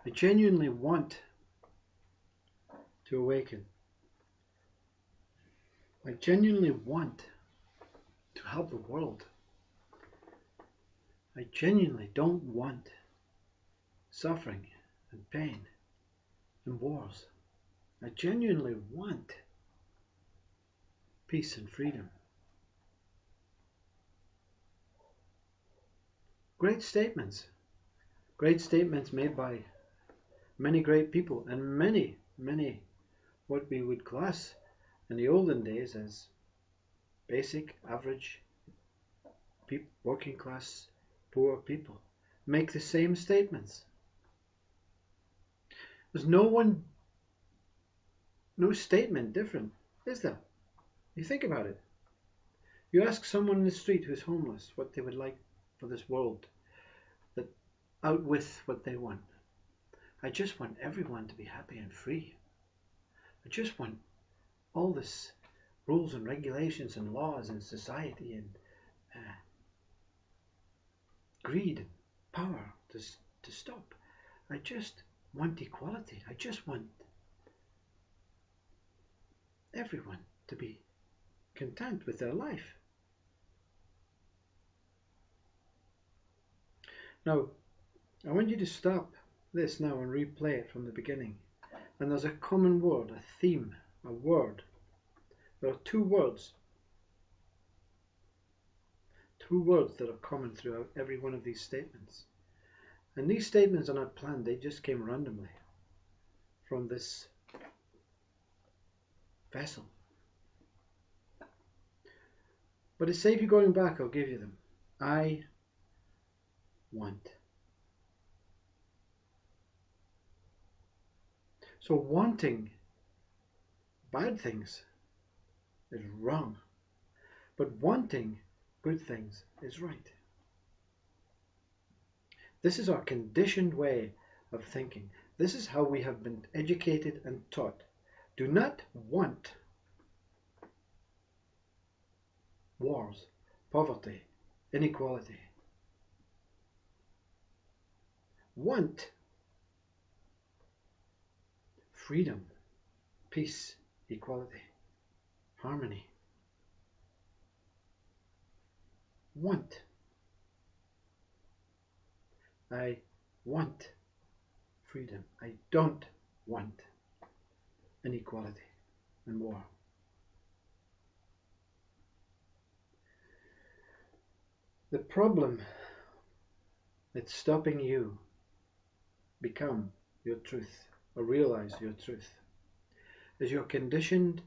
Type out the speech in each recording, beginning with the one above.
I genuinely want to awaken. I genuinely want to help the world. I genuinely don't want suffering and pain and wars. I genuinely want peace and freedom. Great statements made by many great people, and many what we would class in the olden days as basic, average, working class, poor people make the same statements. There's no statement different, is there? You think about it. You ask someone in the street who's homeless what they would like for this world, that out with what they want. I just want everyone to be happy and free. I just want all this rules and regulations and laws in society and greed and power to stop. I just want equality. I just want everyone to be content with their life. Now, I want you to stop this now and replay it from the beginning. And there's a common word, a theme, a word. There are two words that are common throughout every one of these statements. And these statements are not planned, they just came randomly from this vessel. But to save you going back, I'll give you them. I want. So wanting bad things is wrong, but wanting good things is right. This is our conditioned way of thinking. This is how we have been educated and taught. Do not want wars, poverty, inequality. Want freedom, peace, equality, harmony. Want. I want freedom. I don't want inequality and war. The problem that's stopping you become your truth or realize your truth is your conditioned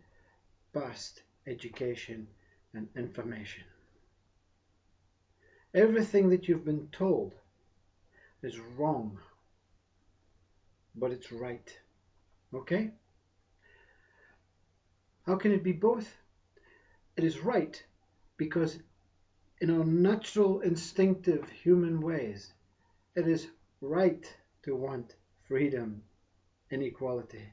past education and information. Everything that you've been told is wrong, but it's right. Okay? How can it be both? It is right because in our natural, instinctive human ways, it is right to want freedom, inequality,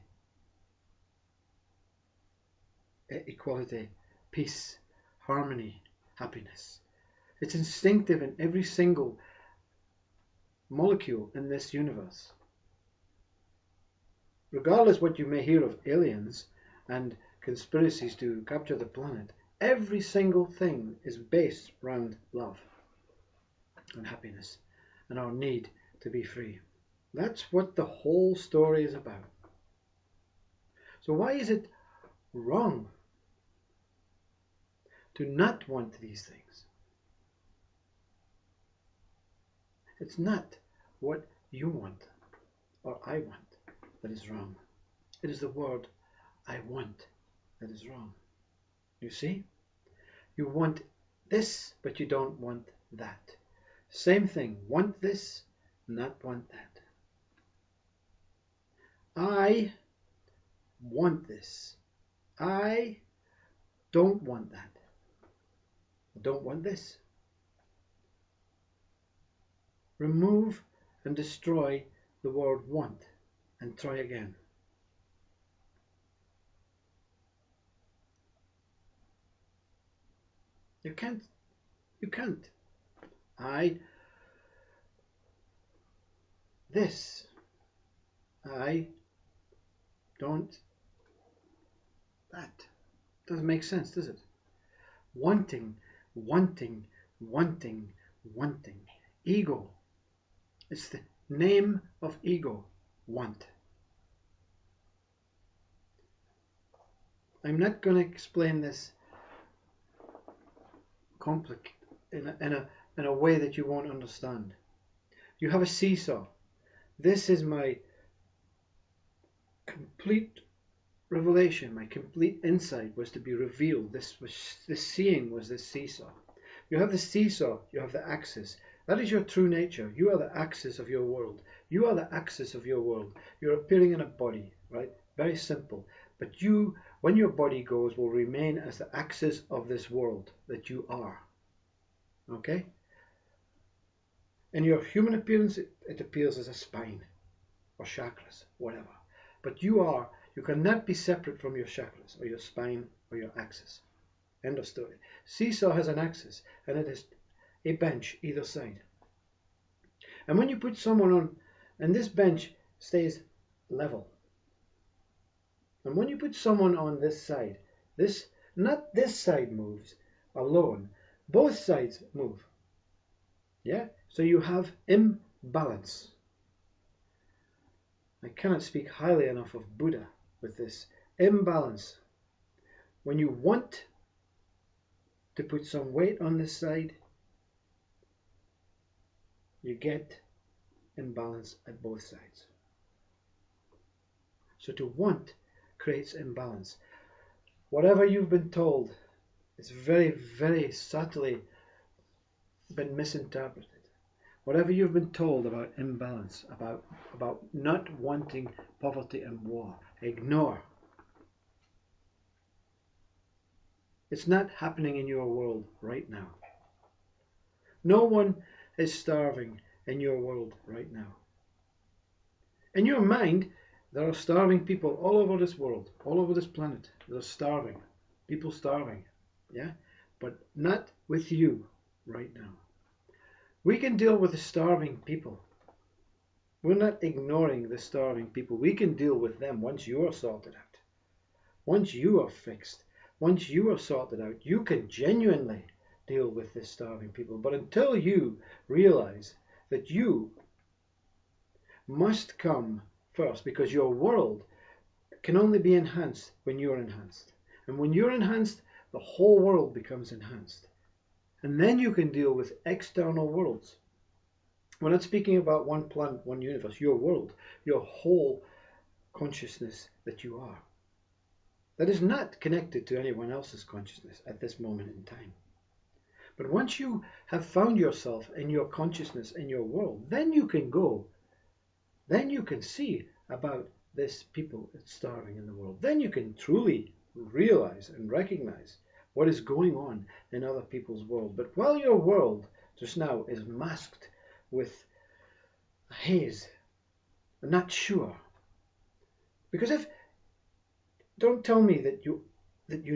equality, peace, harmony, happiness. It's instinctive in every single molecule in this universe. Regardless what you may hear of aliens and conspiracies to capture the planet, every single thing is based around love and happiness and our need to be free. That's what the whole story is about. So why is it wrong to not want these things? It's not what you want or I want that is wrong. It is the word I want that is wrong. You see? You want this, but you don't want that. Same thing. Want this, not want that. I want this. I don't want that. I don't want this. Remove and destroy the word want and try again. You can't. You can't. I this. I don't. That doesn't make sense, does it? Wanting, wanting, wanting, wanting. Ego. It's the name of ego. Want. I'm not going to explain this in a way that you won't understand. You have a seesaw. This is my complete revelation, my complete insight was to be revealed. This seeing was this seesaw. You have the seesaw, you have the axis. That is your true nature. You are the axis of your world. You are the axis of your world. You're appearing in a body, right? Very simple. But you, when your body goes, will remain as the axis of this world that you are. Okay? In your human appearance, it appears as a spine or chakras, whatever. But you cannot be separate from your chakras or your spine or your axis. End of story. Seesaw has an axis and it has a bench either side. And when you put someone on, and this bench stays level. And when you put someone on this side, not this side moves alone, both sides move. Yeah? So you have imbalance. I cannot speak highly enough of Buddha with this imbalance. When you want to put some weight on this side, you get imbalance at both sides. So to want creates imbalance. Whatever you've been told, it's very, very subtly been misinterpreted. Whatever you've been told about imbalance, about not wanting poverty and war, ignore. It's not happening in your world right now. No one is starving in your world right now. In your mind, there are starving people all over this world, all over this planet. They're starving. People starving. Yeah? But not with you right now. We can deal with the starving people. We're not ignoring the starving people. We can deal with them once you are sorted out. Once you are fixed. Once you are sorted out, you can genuinely deal with the starving people. But until you realize that you must come first, because your world can only be enhanced when you're enhanced. And when you're enhanced, the whole world becomes enhanced. And then you can deal with external worlds. We're not speaking about one planet, one universe, your world, your whole consciousness that you are. That is not connected to anyone else's consciousness at this moment in time. But once you have found yourself in your consciousness, in your world, then you can go. Then you can see about this people that's starving in the world. Then you can truly realize and recognize what is going on in other people's world. But while your world just now is masked with a haze, I'm not sure. Because don't tell me that you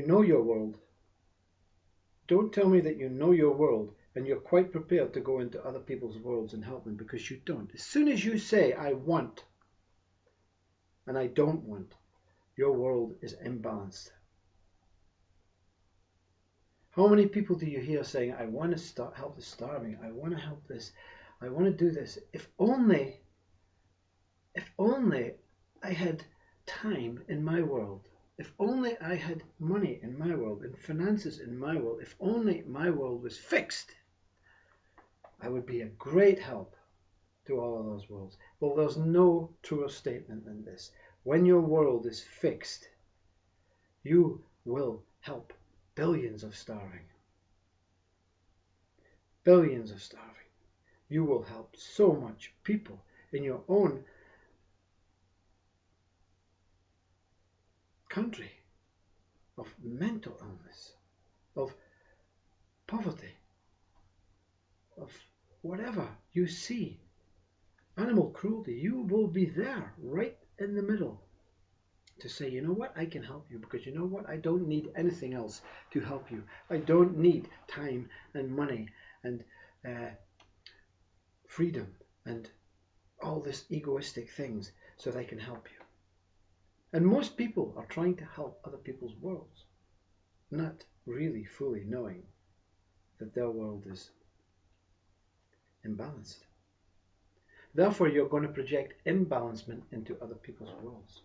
know your world. Don't tell me that you know your world and you're quite prepared to go into other people's worlds and help them, because you don't. As soon as you say, I want, and I don't want, your world is imbalanced. How many people do you hear saying, I want to help the starving, I want to help this, I want to do this. If only I had time in my world. If only I had money in my world and finances in my world. If only my world was fixed, I would be a great help to all of those worlds. Well, there's no truer statement than this. When your world is fixed, you will help billions of starving. Billions of starving. You will help so much people in your own country of mental illness, of poverty, of whatever you see, animal cruelty. You will be there right in the middle to say, you know what, I can help you, because you know what, I don't need anything else to help you. I don't need time and money and freedom and all this egoistic things so they can help you. And most people are trying to help other people's worlds, not really fully knowing that their world is imbalanced. Therefore, you're going to project imbalancement into other people's worlds.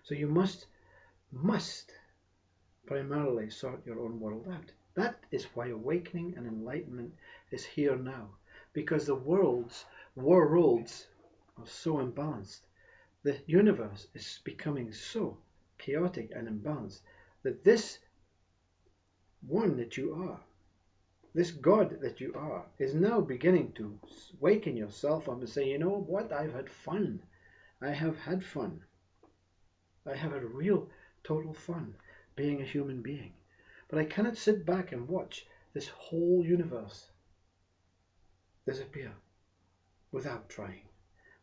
So you must primarily sort your own world out. That is why awakening and enlightenment is here now, because the worlds are so imbalanced. The universe is becoming so chaotic and imbalanced that this one that you are, this God that you are, is now beginning to waken yourself up and say, you know what, I've had fun. I have had fun. I have had real, total fun being a human being. But I cannot sit back and watch this whole universe disappear without trying,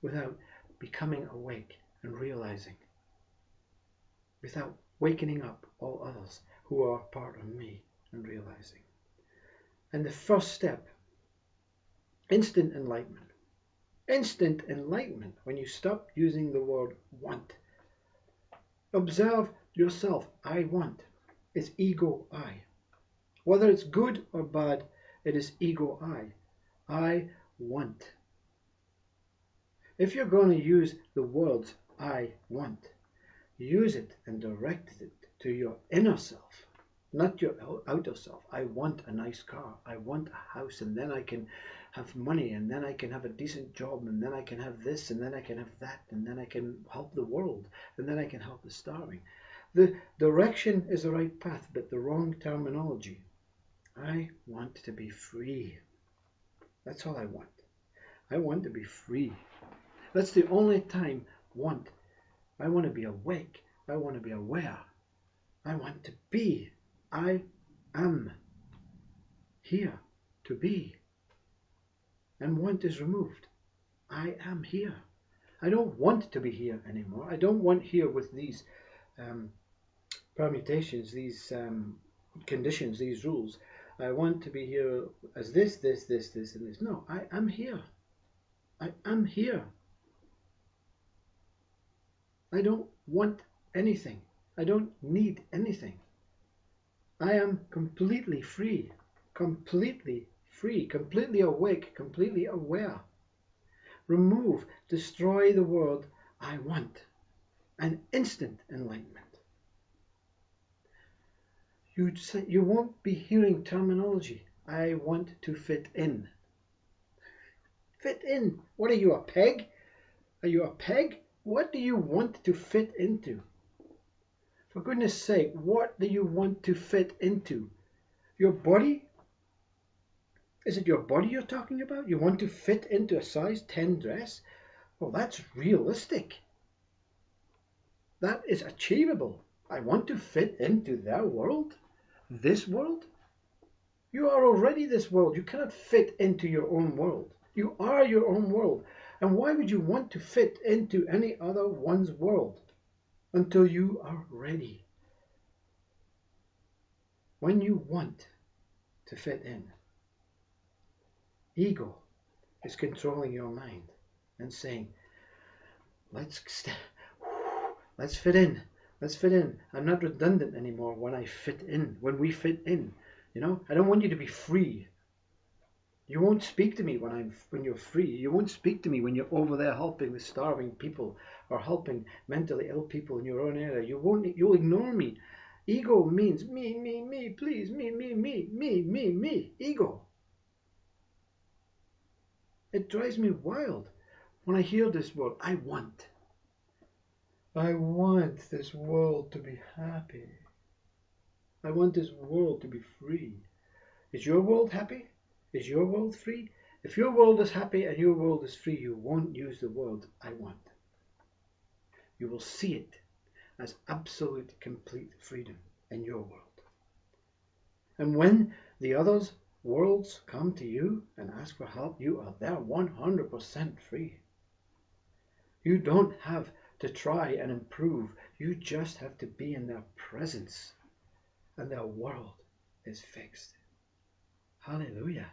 without becoming awake and realizing, without wakening up all others who are part of me and realizing. And the first step, instant enlightenment. Instant enlightenment when you stop using the word want. Observe yourself. I want. It's ego I. Whether it's good or bad, it is ego I. I want. If you're going to use the words I want, use it and direct it to your inner self, not your outer self. I want a nice car. I want a house, and then I can have money, and then I can have a decent job, and then I can have this, and then I can have that, and then I can help the world, and then I can help the starving. The direction is the right path, but the wrong terminology. I want to be free. That's all I want. I want to be free. That's the only time want. I want to be awake. I want to be aware. I want to be. I am here to be. And want is removed. I am here. I don't want to be here anymore. I don't want here with these permutations, these conditions, these rules. I want to be here as this, and this. No, I am here. I am here. I don't want anything. I don't need anything. I am completely free, completely awake, completely aware. Remove, destroy the word I want. An instant enlightenment. You won't be hearing terminology. I want to fit in. Fit in? What are you, a peg? Are you a peg? What do you want to fit into? For goodness sake, what do you want to fit into? Your body? Is it your body you're talking about? You want to fit into a size 10 dress? Well, that's realistic. That is achievable. I want to fit into their world. This world? You are already this world. You cannot fit into your own world. You are your own world. And why would you want to fit into any other one's world until you are ready? When you want to fit in, ego is controlling your mind and saying, let's fit in. Let's fit in. I'm not redundant anymore when I fit in, when we fit in. You know, I don't want you to be free. You won't speak to me when you're free. You won't speak to me when you're over there helping the starving people or helping mentally ill people in your own area. You'll ignore me. Ego means me, please, me, ego. It drives me wild when I hear this word, I want. I want this world to be happy. I want this world to be free. Is your world happy? Is your world free? If your world is happy and your world is free, you won't use the word I want. You will see it as absolute, complete freedom in your world. And when the others' worlds come to you and ask for help, you are there 100% free. You don't have to try and improve. You just have to be in their presence and their world is fixed. Hallelujah.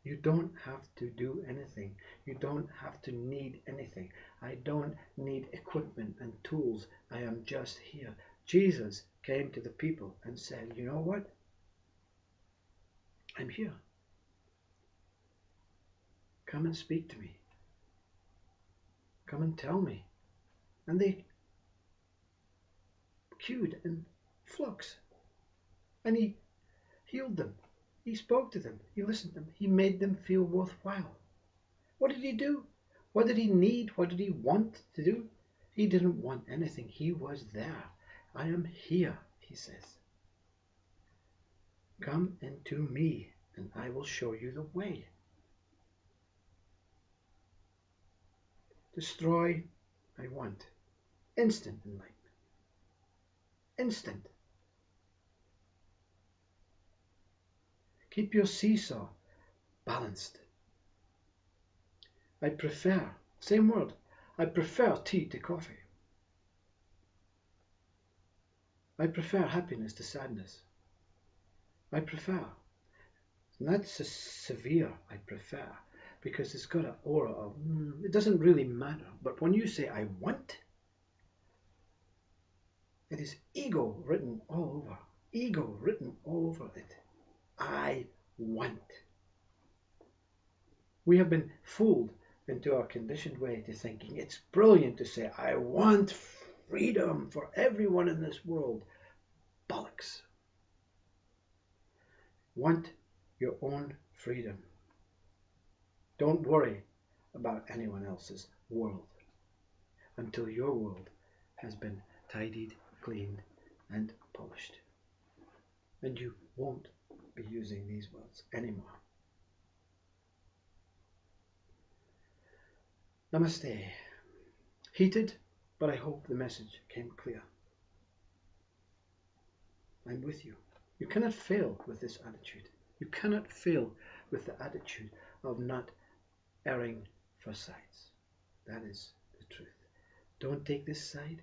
You don't have to do anything. You don't have to need anything. I don't need equipment and tools. I am just here. Jesus came to the people and said, you know what? I'm here. Come and speak to me. Come and tell me. And they queued in flocks. And he healed them. He spoke to them. He listened to them. He made them feel worthwhile. What did he do? What did he need? What did he want to do? He didn't want anything. He was there. I am here, he says. Come into me, and I will show you the way. Destroy, I want. Instant enlightenment. Instant. Keep your seesaw balanced. I prefer, same word, I prefer tea to coffee. I prefer happiness to sadness. I prefer. Not so severe, I prefer, because it's got an aura of, it doesn't really matter. But when you say I want, it is ego written all over. Ego written all over it. I want. We have been fooled into our conditioned way to thinking it's brilliant to say, I want freedom for everyone in this world. Bollocks. Want your own freedom. Don't worry about anyone else's world until your world has been tidied, cleaned, and polished. And you won't be using these words anymore. Namaste. Heated, but I hope the message came clear. I'm with you. You cannot fail with this attitude. You cannot fail with the attitude of not erring for sides. That is the truth. Don't take this side.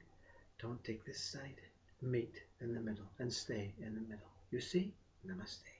Don't take this side. Meet in the middle and stay in the middle. You see? Namaste.